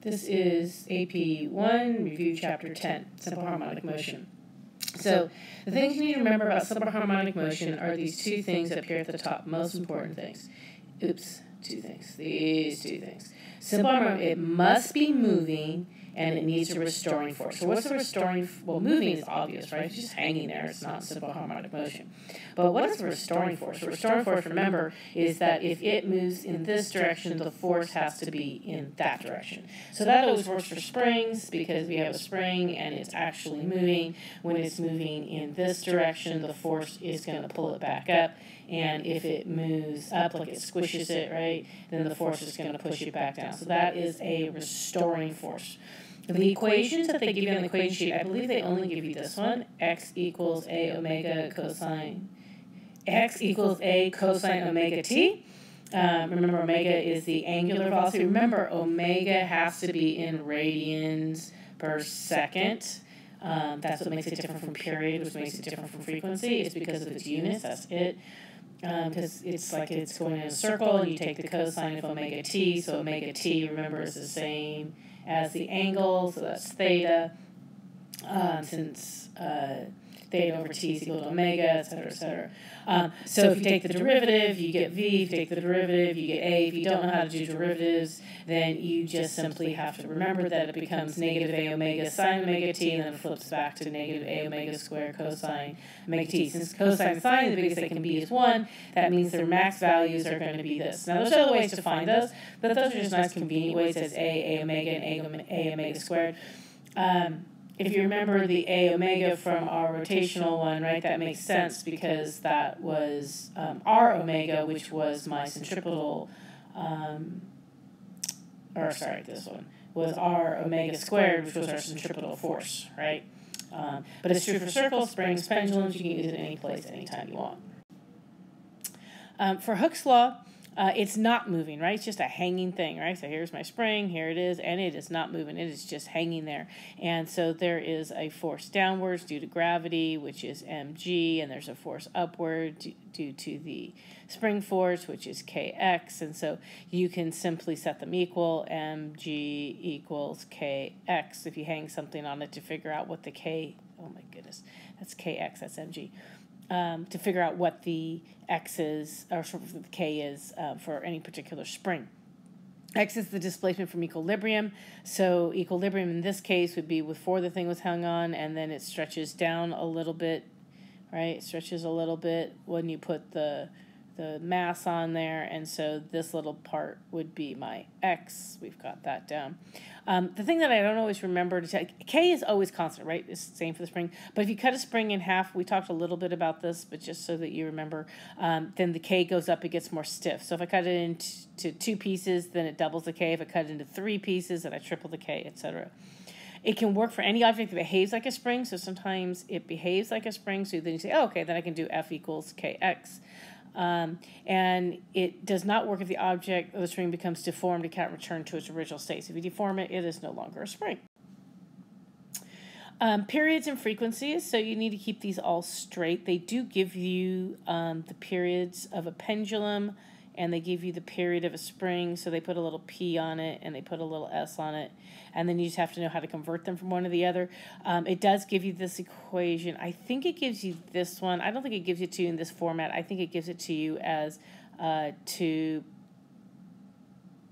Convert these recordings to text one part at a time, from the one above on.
This is AP1 Review Chapter 10, Simple Harmonic Motion. So the things you need to remember about simple harmonic motion are these two things up here at the top, most important things. These two things. Simple harmonic, it must be moving and it needs a restoring force. So what's the restoring? Well, moving is obvious, right? It's just hanging there. It's not simple harmonic motion. But what is the restoring force? The restoring force, remember, is that if it moves in this direction, the force has to be in that direction. So that always works for springs because we have a spring and it's actually moving. When it's moving in this direction, the force is going to pull it back up. And if it moves up, like it squishes it, right, then the force is going to push it back down. So that is a restoring force. The equations that they give you on the equation sheet, I believe they only give you this one, x equals a omega cosine. X equals a cosine omega t. Remember, omega is the angular velocity. Remember, omega has to be in radians per second. That's what makes it different from period, which makes it different from frequency. It's because of its units. That's it. Because it's like it's going in a circle, and you take the cosine of omega t. So omega t, remember, is the same as the angle. So that's theta. Since theta over t is equal to omega, et cetera, et cetera. So if you take the derivative, you get v. If you take the derivative, you get a. If you don't know how to do derivatives, then you just simply have to remember that it becomes negative a omega sine omega t, and then it flips back to negative a omega squared cosine omega t. Since cosine and sine, the biggest they can be is 1, that means their max values are going to be this. Now, there's other ways to find those, but those are just nice convenient ways as a omega, and a omega squared. If you remember the a omega from our rotational one, right, that makes sense because that was r omega, which was my centripetal, this one was r omega squared, which was our centripetal force, right? But it's true for circles, springs, pendulums. You can use it any place, anytime you want. For Hooke's law, it's not moving, right? It's just a hanging thing, right? So here's my spring, here it is, and it is not moving. It is just hanging there. And so there is a force downwards due to gravity, which is mg, and there's a force upward due to the spring force, which is kx. And so you can simply set them equal. Mg equals kx if you hang something on it to figure out what the k, oh my goodness, that's kx, that's mg. To figure out what the x is, or sort of the k is for any particular spring. X is the displacement from equilibrium. So equilibrium in this case would be before the thing was hung on, and then it stretches down a little bit, right? It stretches a little bit when you put the mass on there, and so this little part would be my x. We've got that down. The thing that I don't always remember to tell, k is always constant, right? It's the same for the spring. But if you cut a spring in half, we talked a little bit about this, but just so that you remember, then the k goes up, it gets more stiff. So if I cut it into 2 pieces, then it doubles the k. If I cut it into 3 pieces, then I triple the k, etc. It can work for any object that behaves like a spring. So sometimes it behaves like a spring. So then you say, oh, okay, then I can do F equals kx. And it does not work if the object of the spring becomes deformed. It can't return to its original state. So if you deform it, it is no longer a spring. Periods and frequencies. So you need to keep these all straight. They do give you the periods of a pendulum, and they give you the period of a spring. So they put a little p on it, and they put a little s on it. And then you just have to know how to convert them from one to the other. It does give you this equation. I think it gives you this one. I don't think it gives it to you in this format. I think it gives it to you as 2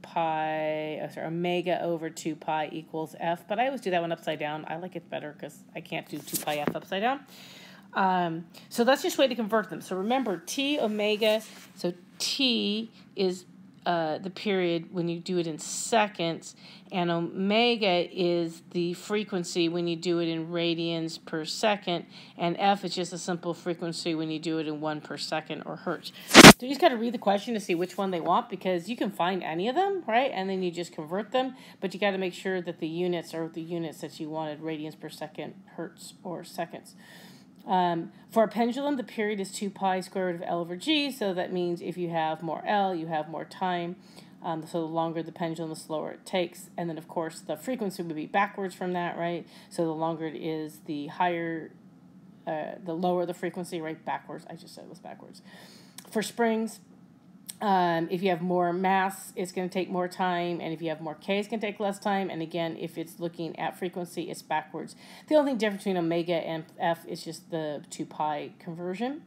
pi, omega over 2 pi equals f. But I always do that one upside down. I like it better because I can't do 2 pi f upside down. So that's just a way to convert them. So remember, t omega, so t is the period when you do it in seconds, and omega is the frequency when you do it in radians per second, and f is just a simple frequency when you do it in 1 per second or hertz. So you just got to read the question to see which one they want, because you can find any of them, right? And then you just convert them, but you got to make sure that the units are the units that you wanted, radians per second, hertz, or seconds. For a pendulum, the period is 2 pi square root of L over G, so that means if you have more L, you have more time. So the longer the pendulum, the slower it takes. And then, of course, the frequency would be backwards from that, right? So the longer it is, the higher, the lower the frequency, right? Backwards. I just said it was backwards. For springs, If you have more mass, it's going to take more time. And if you have more K, it's going to take less time. And again, if it's looking at frequency, it's backwards. The only difference between omega and F is just the 2 pi conversion.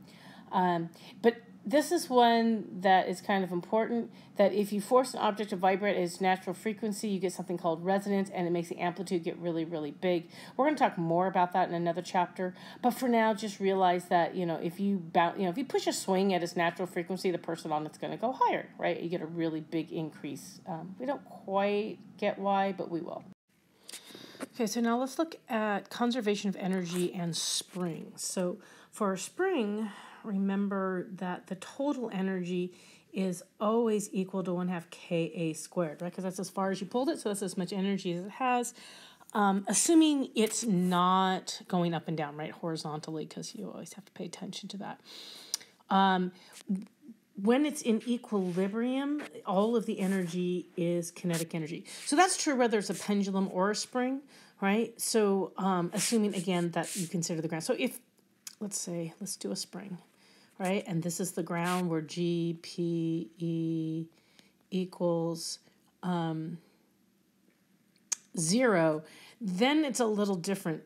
But this is one that is kind of important, that if you force an object to vibrate at its natural frequency, you get something called resonance, and it makes the amplitude get really, really big. We're going to talk more about that in another chapter, but for now, just realize that, if you push a swing at its natural frequency, the person on it's going to go higher, right? You get a really big increase. We don't quite get why, but we will. Okay, so now let's look at conservation of energy and spring. So for a spring, remember that the total energy is always equal to 1/2 Ka squared, right? Because that's as far as you pulled it, so that's as much energy as it has, assuming it's not going up and down, right, horizontally, because you always have to pay attention to that. When it's in equilibrium, all of the energy is kinetic energy. So that's true whether it's a pendulum or a spring, right? So assuming, again, that you consider the ground. So if, let's do a spring, right? And this is the ground where GPE equals 0. Then it's a little different.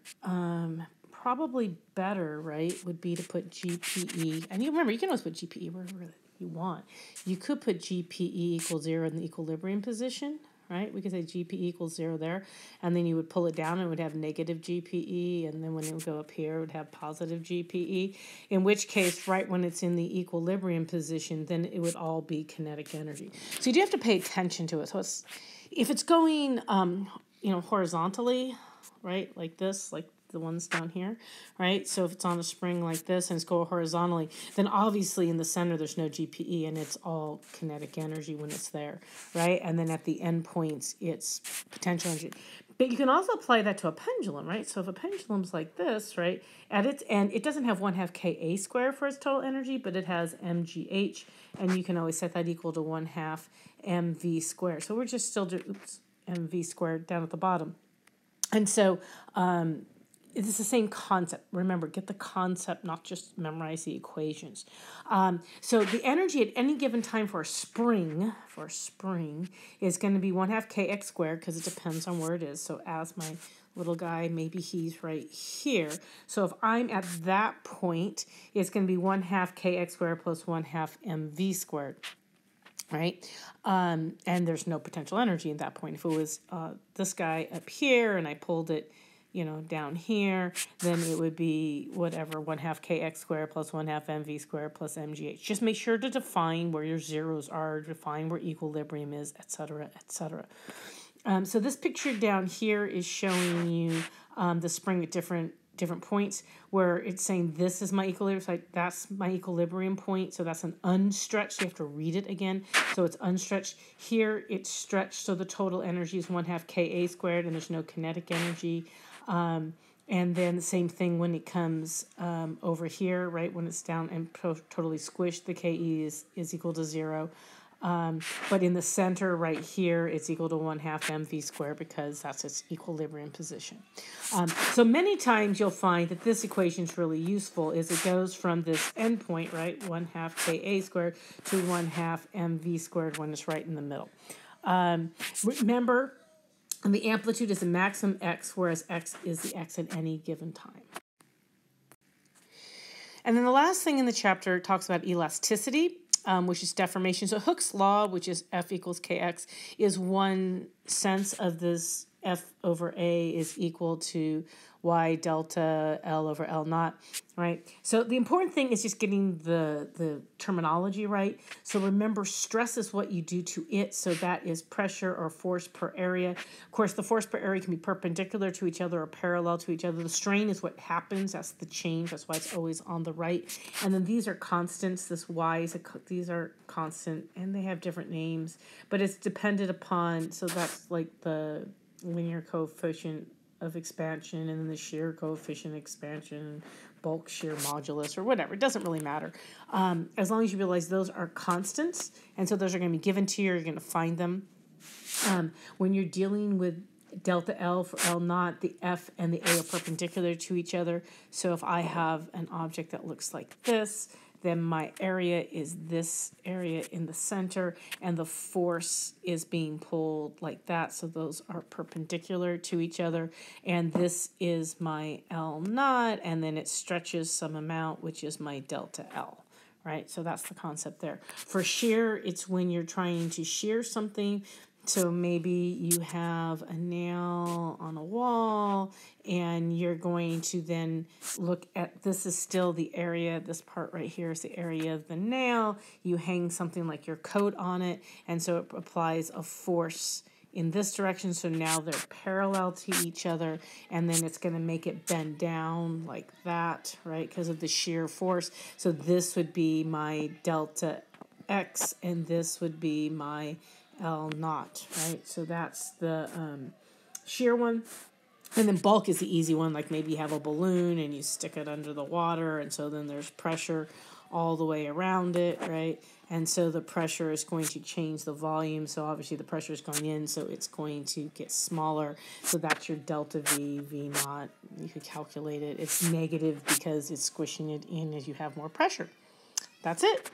Probably better, right, would be to put GPE. And you remember, you can always put GPE wherever you want. You could put GPE equals 0 in the equilibrium position, right? We could say GPE equals 0 there, and then you would pull it down and it would have negative GPE, and then when it would go up here, it would have positive GPE, in which case, right when it's in the equilibrium position, then it would all be kinetic energy. So you do have to pay attention to it. So if it's going, horizontally, right, like this, like the ones down here, right? So if it's on a spring like this and it's going horizontally, then obviously in the center there's no GPE and it's all kinetic energy when it's there, right? And then at the end points it's potential energy. But you can also apply that to a pendulum, right? So if a pendulum's like this, right, at its end, it doesn't have 1/2 Ka squared for its total energy, but it has mgh, and you can always set that equal to 1/2 mv squared. So we're just still doing, mv squared down at the bottom. And so it's the same concept. Remember, get the concept, not just memorize the equations. So the energy at any given time for a spring is going to be 1/2 kx squared, because it depends on where it is. So as my little guy, maybe he's right here. So if I'm at that point, it's going to be 1/2 kx squared plus 1/2 mv squared. Right? And there's no potential energy at that point. If it was this guy up here and I pulled it, down here, then it would be whatever, 1/2 kx squared plus 1/2 mv squared plus mgh. Just make sure to define where your zeros are, define where equilibrium is, etc., etc. So this picture down here is showing you the spring at different points, where it's saying this is my equilibrium, so that's my equilibrium point, so that's an unstretched, you have to read it again, so it's unstretched. Here it's stretched, so the total energy is 1/2 Ka squared, and there's no kinetic energy. And then the same thing when it comes over here, right, when it's down and totally squished, the Ke is equal to 0. But in the center right here, it's equal to 1/2 mv squared, because that's its equilibrium position. So many times you'll find that this equation is really useful, is it goes from this endpoint, right, 1/2 Ka squared to 1/2 mv squared when it's right in the middle. Remember, the amplitude is the maximum x, whereas x is the x at any given time. And then the last thing in the chapter talks about elasticity, which is deformation. So Hooke's law, which is F equals Kx, is one sense of this. F over A is equal to Y delta L over L naught, right? So the important thing is just getting the terminology right. So remember, stress is what you do to it. So that is pressure or force per area. Of course, the force per area can be perpendicular to each other or parallel to each other. The strain is what happens. That's the change. That's why it's always on the right. And then these are constants. This Y is these are constant, and they have different names, but it's dependent upon. So that's like the linear coefficient of expansion, and then the shear coefficient of expansion, bulk shear modulus, or whatever. It doesn't really matter. As long as you realize those are constants, and so those are going to be given to you, you're going to find them. When you're dealing with delta L for L naught, the F and the A are perpendicular to each other. So if I have an object that looks like this, then my area is this area in the center, and the force is being pulled like that. So those are perpendicular to each other. And this is my L naught, and then it stretches some amount, which is my delta L. Right? So that's the concept there. For shear, it's when you're trying to shear something. So maybe you have a nail on a wall and you're going to then look at, this is still the area, this part right here is the area of the nail. You hang something like your coat on it, and so it applies a force in this direction. So now they're parallel to each other, and then it's going to make it bend down like that, right, because of the shear force. So this would be my delta X, and this would be my L naught, right? So that's the shear one. And then bulk is the easy one, like maybe you have a balloon and you stick it under the water, and so then there's pressure all the way around it, right? And so the pressure is going to change the volume. So obviously the pressure is going in, so it's going to get smaller. So that's your delta V, V naught. You could calculate it. It's negative because it's squishing it in as you have more pressure. That's it.